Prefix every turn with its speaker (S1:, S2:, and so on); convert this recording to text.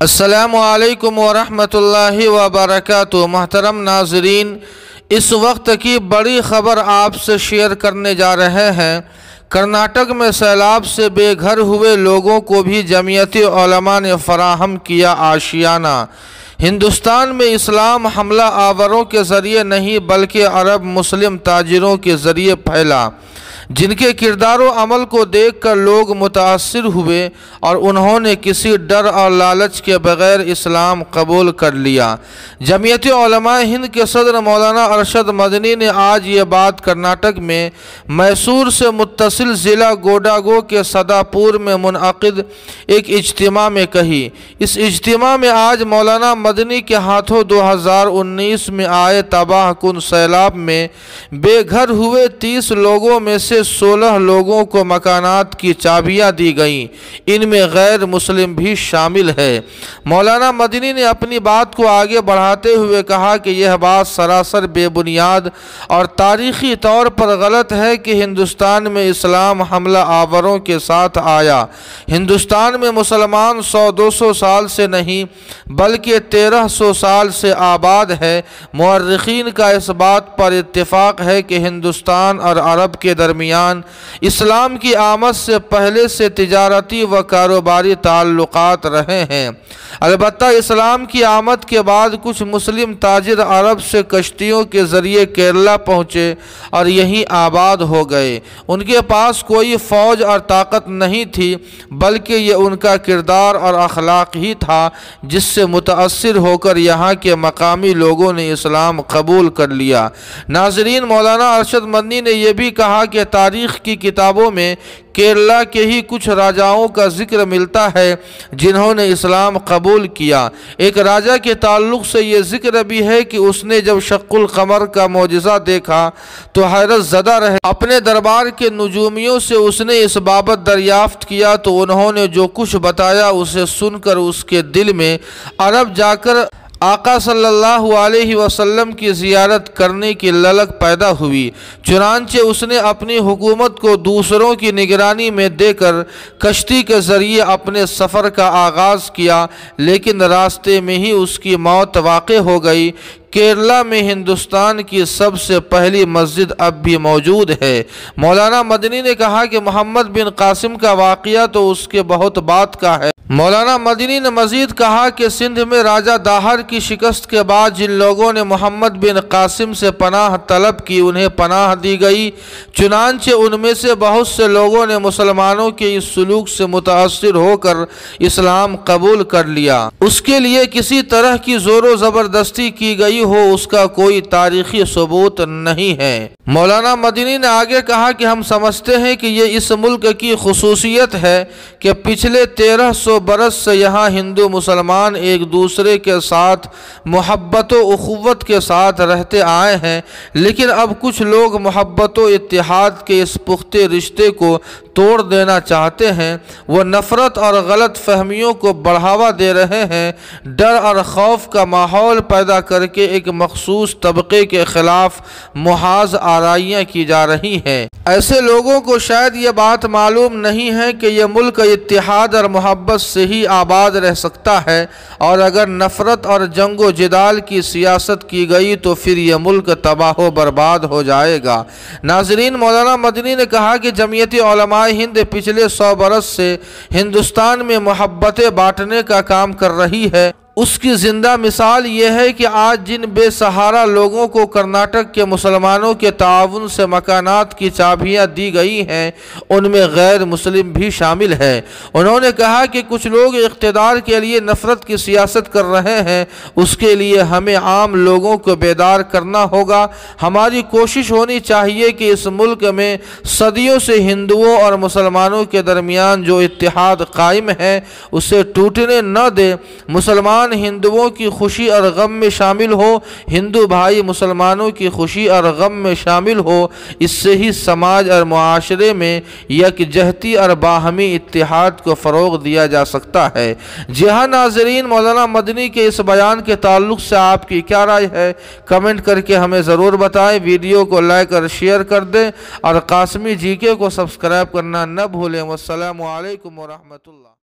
S1: السلام علیکم ورحمۃ اللہ وبرکاتہ۔ محترم ناظرین، اس وقت کی بڑی خبر آپ سے شیئر کرنے جا رہے ہیں۔ کرناٹک میں سیلاب سے بے گھر ہوئے لوگوں کو بھی جمعیت علماء نے فراہم کیا آشیانہ۔ ہندوستان میں اسلام حملہ آوروں کے ذریعے نہیں بلکہ عرب مسلم تاجروں کے ذریعے پھیلا، جن کے کردار و عمل کو دیکھ کر لوگ متاثر ہوئے اور انہوں نے کسی ڈر اور لالچ کے بغیر اسلام قبول کر لیا۔ جمعیت علماء ہند کے صدر مولانا ارشد مدنی نے آج یہ بات کرناٹک میں میسور سے متصل ضلع کوڈاگو کے سداپور میں منعقد ایک اجتماع میں کہی۔ اس اجتماع میں آج مولانا مدنی کے ہاتھوں 2019 میں آئے تباہ کن سیلاب میں بے گھر ہوئے 30 لوگوں میں سے 16 لوگوں کو مکانات کی چابیاں دی گئیں، ان میں غیر مسلم بھی شامل ہے۔ مولانا مدنی نے اپنی بات کو آگے بڑھاتے ہوئے کہا کہ یہ بات سراسر بے بنیاد اور تاریخی طور پر غلط ہے کہ ہندوستان میں اسلام حملہ آوروں کے ساتھ آیا۔ ہندوستان میں مسلمان 100-200 سال سے نہیں بلکہ 1300 سال سے آباد ہے۔ مورخین کا اس بات پر اتفاق ہے کہ ہندوستان اور عرب کے درمیان اسلام کی آمد سے پہلے سے تجارتی و کاروباری تعلقات رہے ہیں۔ البتہ اسلام کی آمد کے بعد کچھ مسلم تاجر عرب سے کشتیوں کے ذریعے کیرلا پہنچے اور یہیں آباد ہو گئے۔ ان کے پاس کوئی فوج اور طاقت نہیں تھی بلکہ یہ ان کا کردار اور اخلاق ہی تھا جس سے متاثر ہو کر یہاں کے مقامی لوگوں نے اسلام قبول کر لیا۔ ناظرین، مولانا ارشد مدنی نے یہ بھی کہا کہ تاریخ کی کتابوں میں کیرلا کے ہی کچھ راجاؤں کا ذکر ملتا ہے جنہوں نے اسلام قبول کیا۔ ایک راجا کے تعلق سے یہ ذکر بھی ہے کہ اس نے جب شق القمر کا معجزہ دیکھا تو حیرت زدہ رہے۔ اپنے دربار کے نجومیوں سے اس نے اس بابت دریافت کیا تو انہوں نے جو کچھ بتایا اسے سن کر اس کے دل میں عرب جا کر آقا صلی اللہ علیہ وسلم کی زیارت کرنے کی للک پیدا ہوئی۔ چنانچہ اس نے اپنی حکومت کو دوسروں کی نگرانی میں دے کر کشتی کے ذریعے اپنے سفر کا آغاز کیا، لیکن راستے میں ہی اس کی موت واقع ہو گئی۔ کیرلا میں ہندوستان کی سب سے پہلی مسجد اب بھی موجود ہے۔ مولانا مدنی نے کہا کہ محمد بن قاسم کا واقعہ تو اس کے بہت بعد کا ہے۔ مولانا مدنی نے مزید کہا کہ سندھ میں راجہ داہر کی شکست کے بعد جن لوگوں نے محمد بن قاسم سے پناہ طلب کی انہیں پناہ دی گئی، چنانچہ ان میں سے بہت سے لوگوں نے مسلمانوں کے اس سلوک سے متاثر ہو کر اسلام قبول کر لیا۔ اس کے لیے کسی طرح کی زور و زبردستی کی گئی ہو اس کا کوئی تاریخی ثبوت نہیں ہے۔ مولانا مدنی نے آگے کہا کہ ہم سمجھتے ہیں کہ یہ اس ملک کی خصوصیت ہے کہ پچھلے 1300 برس سے یہاں ہندو مسلمان ایک دوسرے کے ساتھ محبت و اخوت کے ساتھ رہتے آئے ہیں، لیکن اب کچھ لوگ محبت و اتحاد کے اس پختہ رشتے کو توڑ دینا چاہتے ہیں۔ وہ نفرت اور غلط فہمیوں کو بڑھاوا دے رہے ہیں، ڈر اور خوف کا ماحول پیدا کر کے ایک مخصوص طبقے کے خلاف محاذ آرائیاں کی جا رہی ہیں۔ ایسے لوگوں کو شاید یہ بات معلوم نہیں ہے کہ یہ ملک اتحاد اور محبت سے ہی آباد رہ سکتا ہے، اور اگر نفرت اور جنگ و جدال کی سیاست کی گئی تو پھر یہ ملک تباہ و برباد ہو جائے گا۔ ناظرین، مولانا مدنی نے کہا کہ جمعیت علماء ہند پچھلے 100 برس سے ہندوستان میں محبتیں بانٹنے کا کام کر رہی ہے۔ اس کی زندہ مثال یہ ہے کہ آج جن بے سہارا لوگوں کو کرناٹک کے مسلمانوں کے تعاون سے مکانات کی چابیاں دی گئی ہیں ان میں غیر مسلم بھی شامل ہے۔ انہوں نے کہا کہ کچھ لوگ اقتدار کے لیے نفرت کی سیاست کر رہے ہیں، اس کے لیے ہمیں عام لوگوں کو بیدار کرنا ہوگا۔ ہماری کوشش ہونی چاہیے کہ اس ملک میں صدیوں سے ہندوؤں اور مسلمانوں کے درمیان جو اتحاد قائم ہے اسے ٹوٹنے نہ دے۔ مسلمان ہندوؤں کی خوشی اور غم میں شامل ہو، ہندو بھائی مسلمانوں کی خوشی اور غم میں شامل ہو، اس سے ہی سماج اور معاشرے میں یکجہتی اور باہمی اتحاد کو فروغ دیا جا سکتا ہے۔ جی ہاں ناظرین، مولانا مدنی کے اس بیان کے تعلق سے آپ کی کیا رائے ہے؟ کمنٹ کر کے ہمیں ضرور بتائیں۔ ویڈیو کو لائک اور شیئر کر دیں اور قاسمی جی کے کو سبسکرائب کرنا نہ بھولیں۔ والسلام علیکم ورحمۃ اللہ۔